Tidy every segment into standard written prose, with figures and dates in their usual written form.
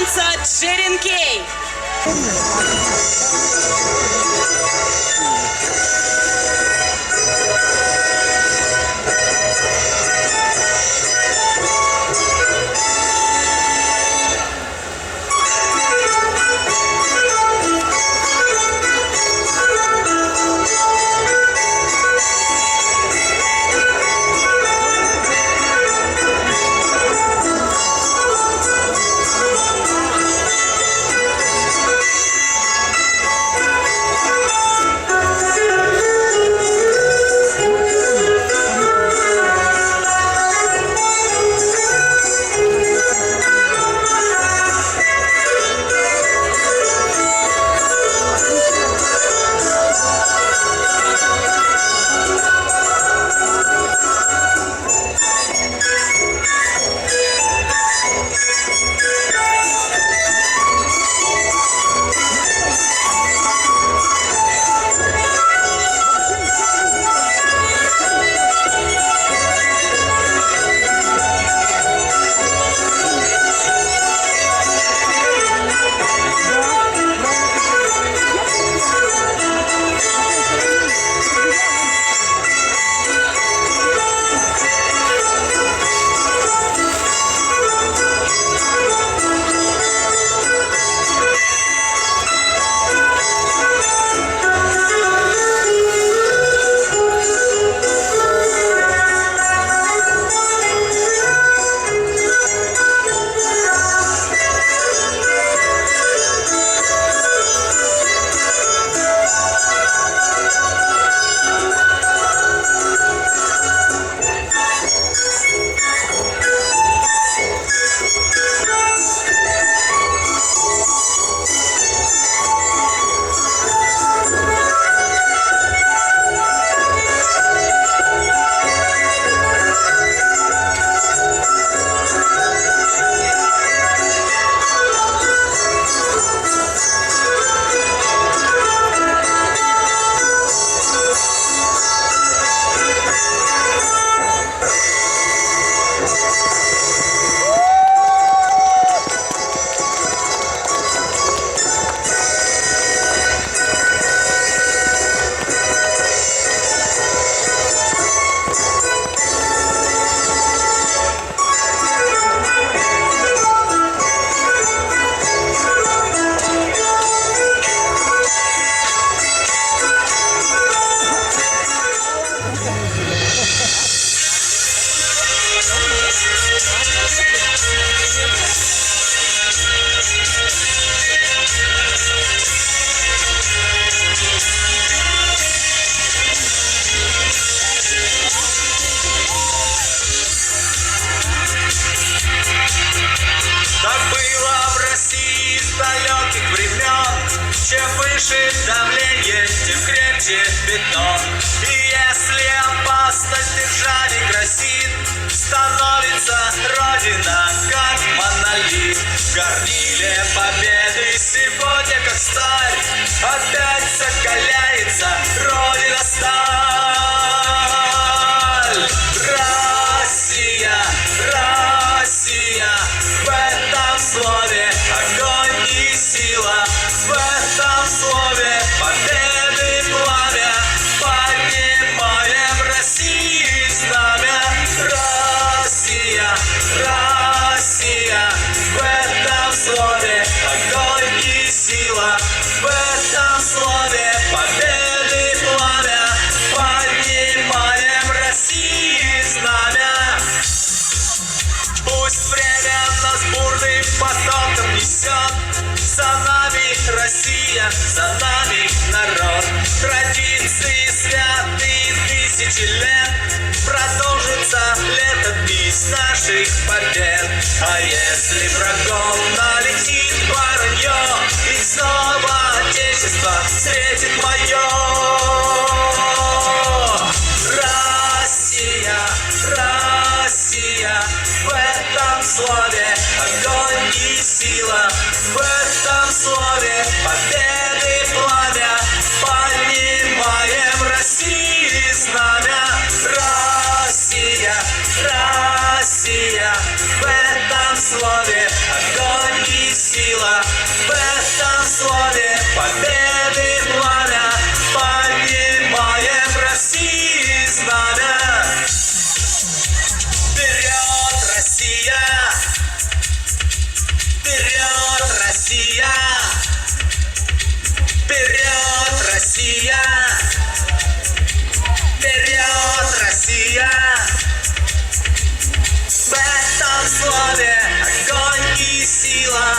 танца Черенкей. Чем выше давление, тем крепче бетон. И если опасность держави грозит, становится Родина как монолит. В горниле победы сегодня как сталь, опять закаляется Родина сталь. Россия, Россия, в этом слове огонь и сила. В этом слове победы пламя, поднимаем России знамя. Россия, Россия, в этом слове огонь и сила. В этом слове победы пламя, поднимаем России знамя. Пусть время нас бурным потоком несет, за нами Россия, за нами народ. Традиции святые тысячи лет, продолжится летопись наших побед. А если врагом налетит воронье, и снова Отечество встретит мое. Россия, Россия, в этом слове огонь и сила. В этом слове победы пламя, поднимаем России знамя. Россия, Россия, в этом слове огонь и сила. сила. В этом слове победы пламя. Поднимаем России знамя. Вперед, Россия! Вперед, Россия! Вперед, Россия! Вперед, Россия! В этом слове огонь и сила.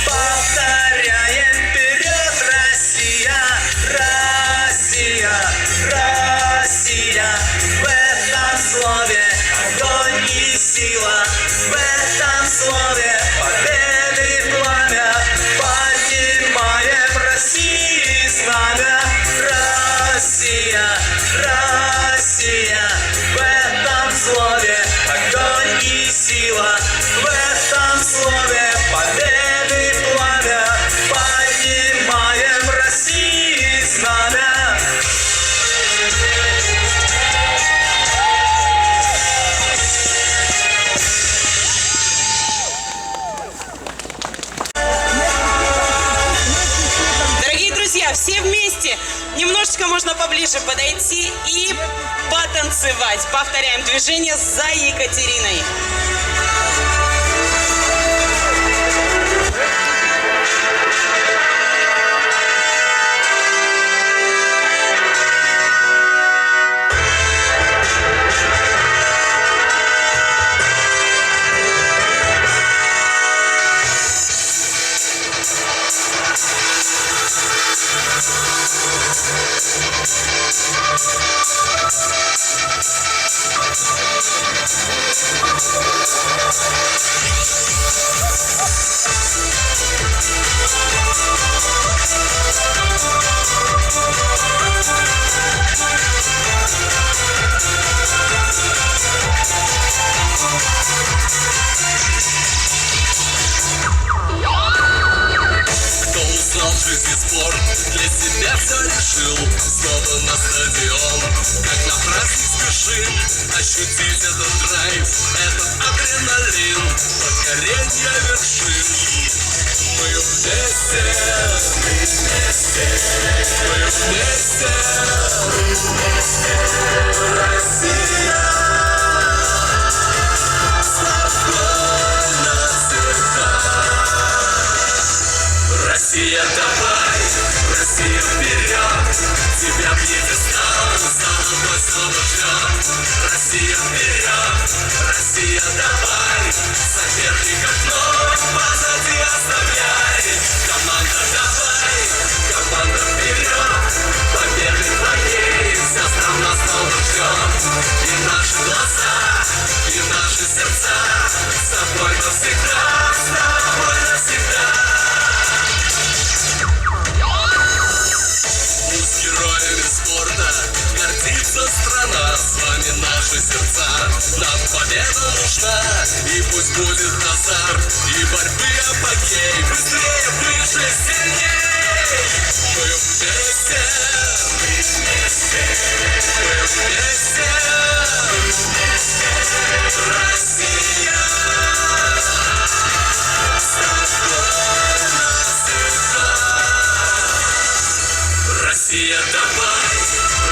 Повторяем: вперед, Россия! Россия! Россия! В этом слове огонь и сила. В этом слове победы пламя. Поднимаем России знамя. Россия! Россия! В этом слове огонь и сила. В этом слове победы пламя. Поднимаем России знамя. Дорогие друзья, все вместе. Немножечко можно поближе подойти и потанцевать. Повторяем движение за Екатериной. Кто узнал в жизни спорт, для себя все решил. Снова на стадион, как на праздник спешим. Ощутить этот драйв, этот адреналин, покорение вершин. Мы вместе, мы вместе, мы вместе, Россия, спокойно всегда. Россия, давай, Россия, вперед, тебя пьедестал, золотой снова ждет. Россия, вперед, Россия, давай, соперников вновь позади оставляй. Команда, давай, команда, вперед, победы твоей вся страна снова ждет. И наши глаза, и наши сердца, с тобой навсегда, с тобой навсегда. Героями спорта гордится страна, с вами наши сердца. Нам победа нужна, и пусть будет азарт, и борьбы апогей. Быстрее, выше, сильней. Мы вместе, мы вместе, мы вместе, Россия, спокойно всегда. Россия, давай,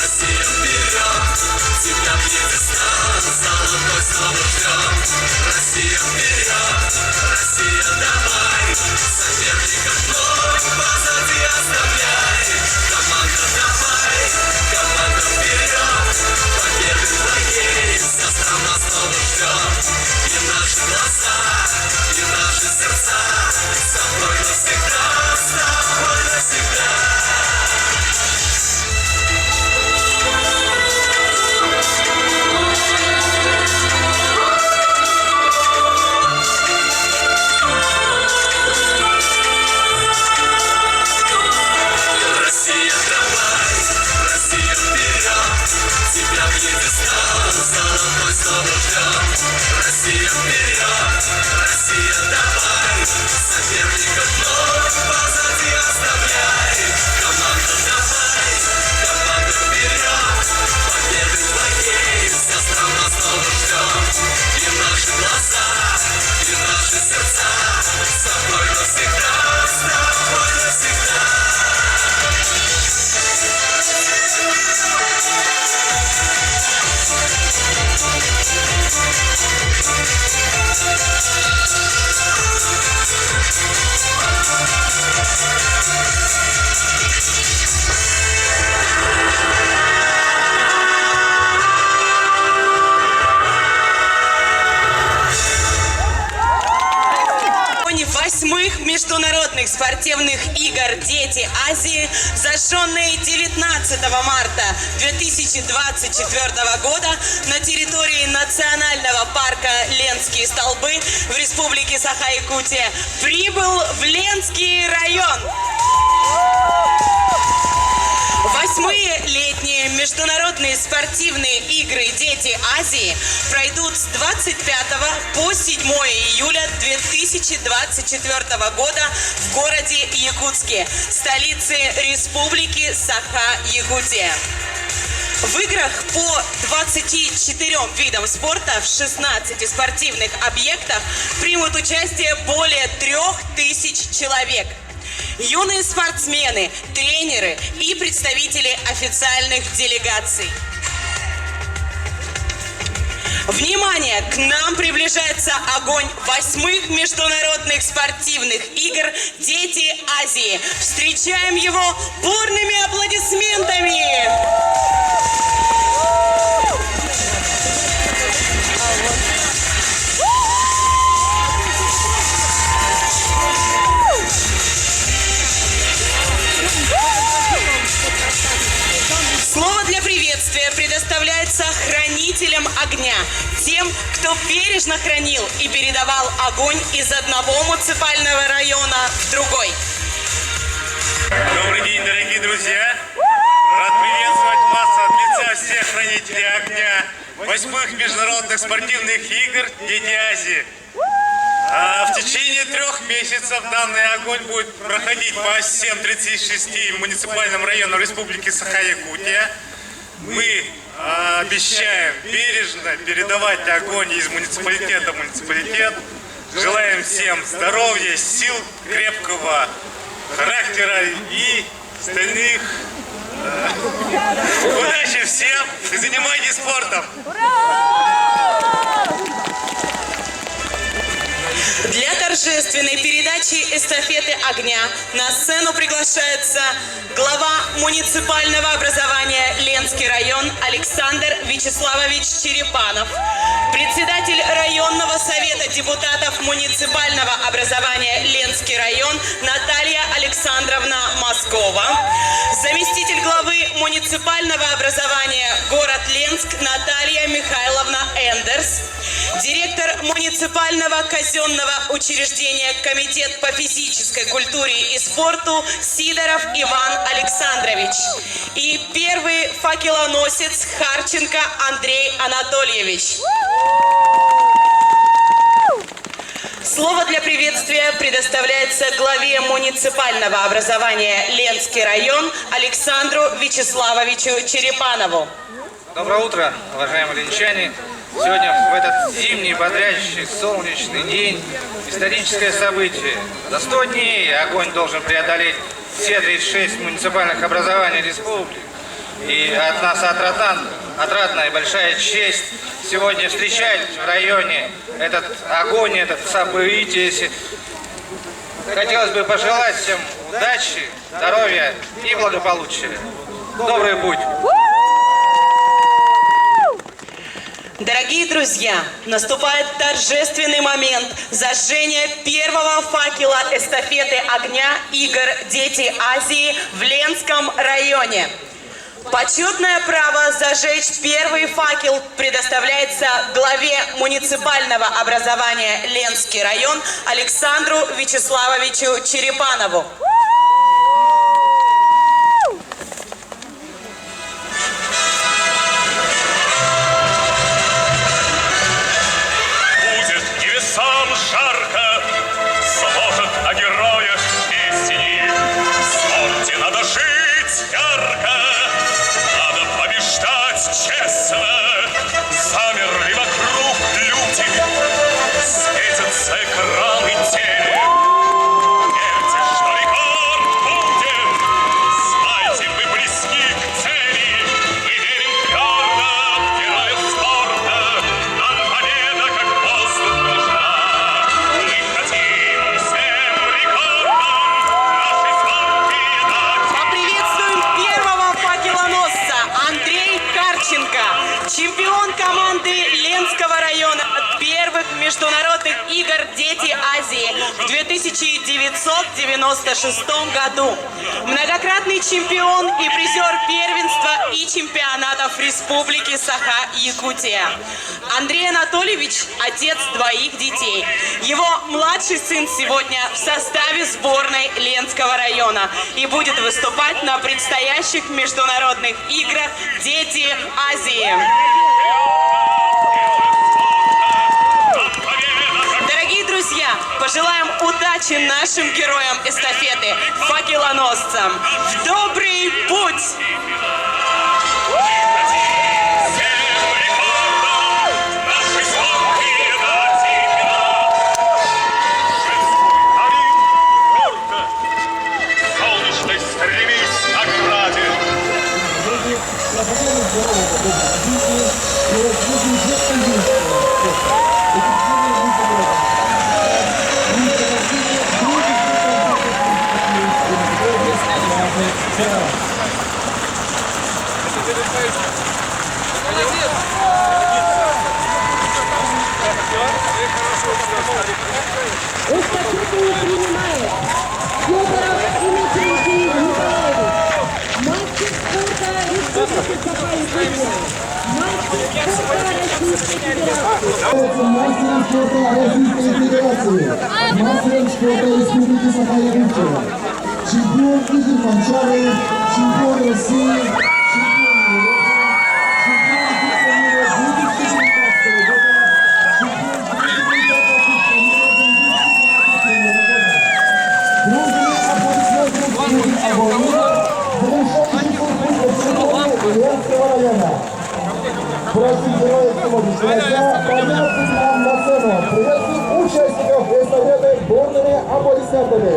Россия, вперед, тебя пьедестал, золотой снова ждет. Россия, вперед, Россия, давай, международных спортивных игр «Дети Азии», зажженные 19 марта 2024 года на территории национального парка Ленские столбы в Республике Саха-Якутия, прибыл в Ленский район. Восьмые летние международные спортивные игры «Дети Азии» пройдут с 25 по 7 июля 2024 года в городе Якутске, столице Республики Саха-Якутия. В играх по 24 видам спорта в 16 спортивных объектах примут участие более 3000 человек. Юные спортсмены, тренеры и представители официальных делегаций. Внимание! К нам приближается огонь 8-х международных спортивных игр «Дети Азии». Встречаем его бурными аплодисментами! Слово для приветствия предоставляется хранителям огня, тем, кто бережно хранил и передавал огонь из одного муниципального района в другой. Добрый день, дорогие друзья! Рад приветствовать вас от лица всех хранителей огня 8-х международных спортивных игр «Дети Азии». В течение 3 месяцев данный огонь будет проходить по всем 36 муниципальным районам Республики Саха-Якутия. Мы обещаем бережно передавать огонь из муниципалитета в муниципалитет. Желаем всем здоровья, сил, крепкого характера и остальных. Удачи всем и занимайтесь спортом! Для торжественной передачи эстафеты огня на сцену приглашается глава муниципального образования Ленский район Александр Вячеславович Черепанов, председатель районного совета депутатов муниципального образования Ленский район Наталья Александровна Москова, заместитель главы муниципального образования город Ленск Наталья Михайловна Эндерс, директор муниципального казенного учреждения Комитет по физической культуре и спорту Сидоров Иван Александрович и первый факелоносец Харченко Андрей Анатольевич. Слово для приветствия предоставляется главе муниципального образования Ленский район Александру Вячеславовичу Черепанову. Доброе утро, уважаемые ленчане! Сегодня, в этот зимний, бодрящий, солнечный день, историческое событие. За 100 дней огонь должен преодолеть все 36 муниципальных образований республики. И от нас отрадная большая честь сегодня встречать в районе этот огонь, это событие. Хотелось бы пожелать всем удачи, здоровья и благополучия. Добрый путь! Дорогие друзья, наступает торжественный момент зажжения первого факела эстафеты огня игр «Дети Азии» в Ленском районе. Почетное право зажечь первый факел предоставляется главе муниципального образования Ленский район Александру Вячеславовичу Черепанову. Жарко сложат о героях песни. В спорте надо жить ярко, надо побеждать честно. Замерли вокруг люди, светятся экраны теле. Верьте, что века в 2996 году. Многократный чемпион и призер первенства и чемпионатов Республики Саха-Якутия. Андрей Анатольевич – отец двоих детей. Его младший сын сегодня в составе сборной Ленского района и будет выступать на предстоящих международных играх «Дети Азии». Дорогие друзья, пожелаем удачи нашим героям эстафеты, факелоносцам. В добрый путь! Эстафету принимает Федоров Дмитрий Николаевич, мастер спорта Республики Саха-Якутия, мастер спорта Российской Федерации. Мастером спорта Республики Саха-Якутия, чемпион Игорь Манчары, чемпион России, чемпион Европы, чемпион Ленского района. Просим героев сегодняшнего дня подняться к нам на сцену. Приветствуем участников эстафеты бурными аплодисментами.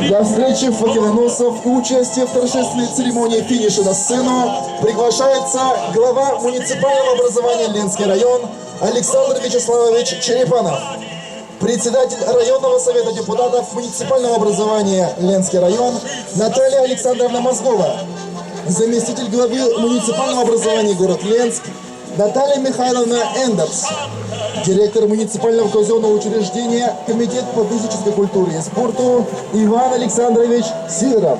Для встречи факелоносцев и участия в торжественной церемонии финиша на сцену приглашается глава муниципального образования Ленский район Александр Вячеславович Черепанов, председатель районного совета депутатов муниципального образования Ленский район Наталья Александровна Мозгова, заместитель главы муниципального образования город Ленск Наталья Михайловна Эндерс, директор муниципального казенного учреждения Комитет по физической культуре и спорту Иван Александрович Сидоров.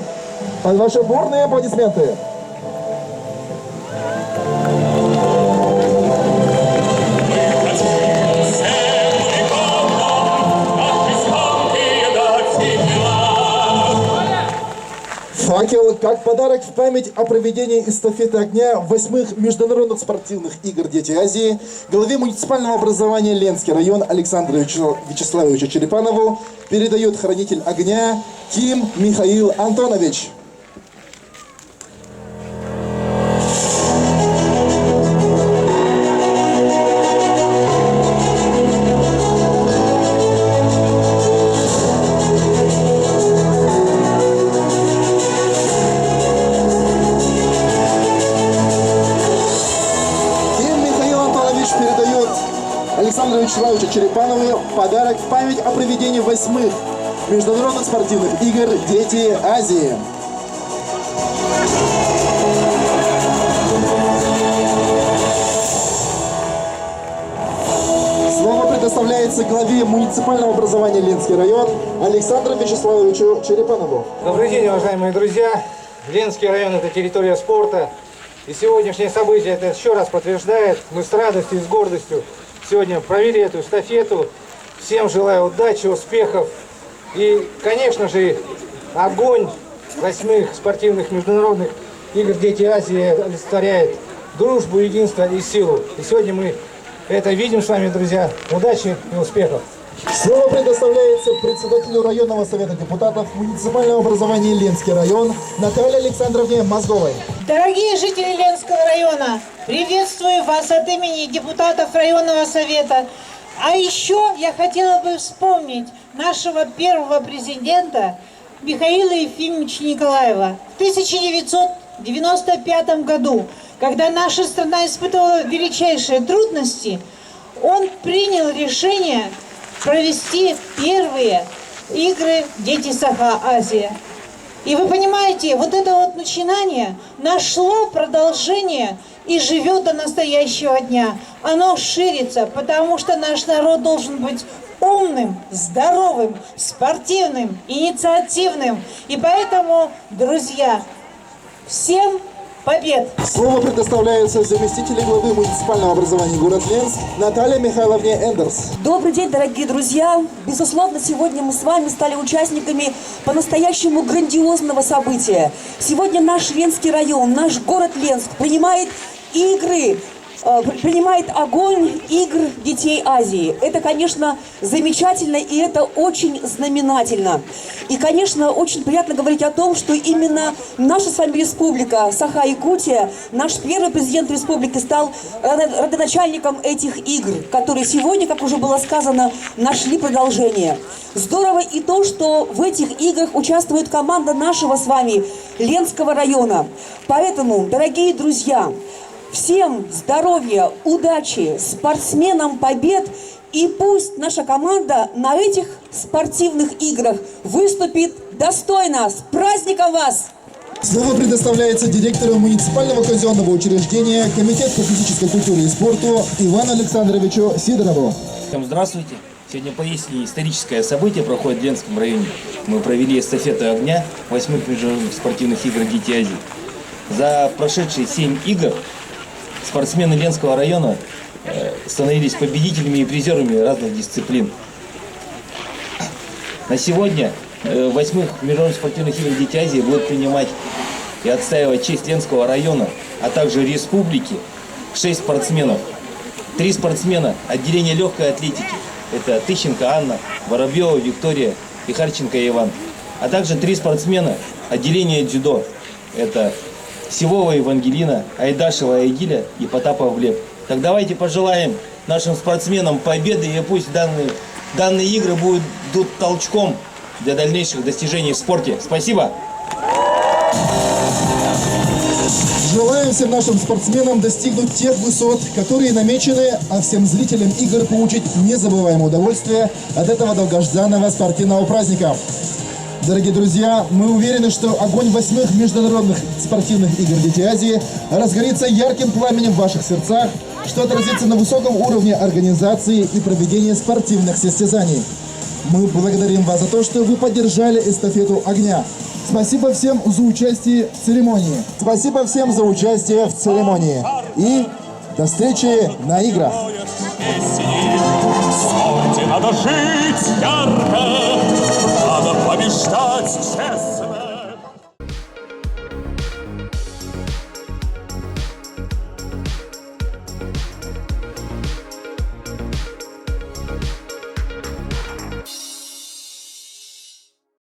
Под ваши бурные аплодисменты. Факел как подарок в память о проведении эстафеты огня 8-х международных спортивных игр «Дети Азии» главе муниципального образования Ленский район Александру Вячеславовичу Черепанову передает хранитель огня Ким Михаил Антонович. Александру Вячеславовичу Черепанову подарок в память о проведении 8-х международных спортивных игр «Дети Азии». Слово предоставляется главе муниципального образования Ленский район Александру Вячеславовичу Черепанову. Добрый день, уважаемые друзья! Ленский район – это территория спорта. И сегодняшнее событие это еще раз подтверждает. Мы с радостью и с гордостью сегодня провели эту эстафету. Всем желаю удачи, успехов. И, конечно же, огонь 8-х спортивных международных игр «Дети Азии» олицетворяет дружбу, единство и силу. И сегодня мы это видим с вами, друзья. Удачи и успехов! Слово предоставляется председателю районного совета депутатов муниципального образования Ленский район Наталье Александровне Мозговой. Дорогие жители Ленского района, приветствую вас от имени депутатов районного совета. А еще я хотела бы вспомнить нашего первого президента Михаила Ефимовича Николаева. В 1995 году, когда наша страна испытывала величайшие трудности, он принял решение провести первые игры «Дети Саха-Азия». И вы понимаете, вот это вот начинание нашло продолжение и живет до настоящего дня. Оно ширится, потому что наш народ должен быть умным, здоровым, спортивным, инициативным. И поэтому, друзья, всем побед! Слово предоставляется заместителю главы муниципального образования город Ленск Наталье Михайловне Эндерс. Добрый день, дорогие друзья! Безусловно, сегодня мы с вами стали участниками по-настоящему грандиозного события. Сегодня наш Ленский район, наш город Ленск принимает огонь игр детей Азии. Это, конечно, замечательно, и это очень знаменательно. И, конечно, очень приятно говорить о том, что именно наша с вами республика, Саха-Якутия, наш первый президент республики стал родоначальником этих игр, которые сегодня, как уже было сказано, нашли продолжение. Здорово и то, что в этих играх участвует команда нашего с вами Ленского района. Поэтому, дорогие друзья, всем здоровья, удачи, спортсменам побед, и пусть наша команда на этих спортивных играх выступит достойно. С праздником вас! Слово предоставляется директору муниципального казенного учреждения Комитет по физической культуре и спорту Ивану Александровичу Сидорову. Всем здравствуйте! Сегодня поистине историческое событие проходит в Ленском районе. Мы провели эстафету огня 8-х международных спортивных игр «Дети Азии». За прошедшие 7 игр спортсмены Ленского района становились победителями и призерами разных дисциплин. На сегодня 8-х международных спортивных игр «Дети Азии» будут принимать и отстаивать честь Ленского района, а также республики 6 спортсменов. 3 спортсмена отделения легкой атлетики. Это Тыщенко Анна, Воробьева Виктория и Харченко Иван. А также 3 спортсмена отделения дзюдо. Это Сивова Евангелина, Айдашева Айгиля и Потапов Глеб. Так давайте пожелаем нашим спортсменам победы, и пусть данные игры будут толчком для дальнейших достижений в спорте. Спасибо! Желаем всем нашим спортсменам достигнуть тех высот, которые намечены, а всем зрителям игр получить незабываемое удовольствие от этого долгожданного спортивного праздника. Дорогие друзья, мы уверены, что огонь 8-х международных спортивных игр «Дети Азии» разгорится ярким пламенем в ваших сердцах, что отразится на высоком уровне организации и проведения спортивных состязаний. Мы благодарим вас за то, что вы поддержали эстафету огня. Спасибо всем за участие в церемонии. Спасибо всем за участие в церемонии. И до встречи на играх. В спорте надо жить ярко, надо побеждать честно.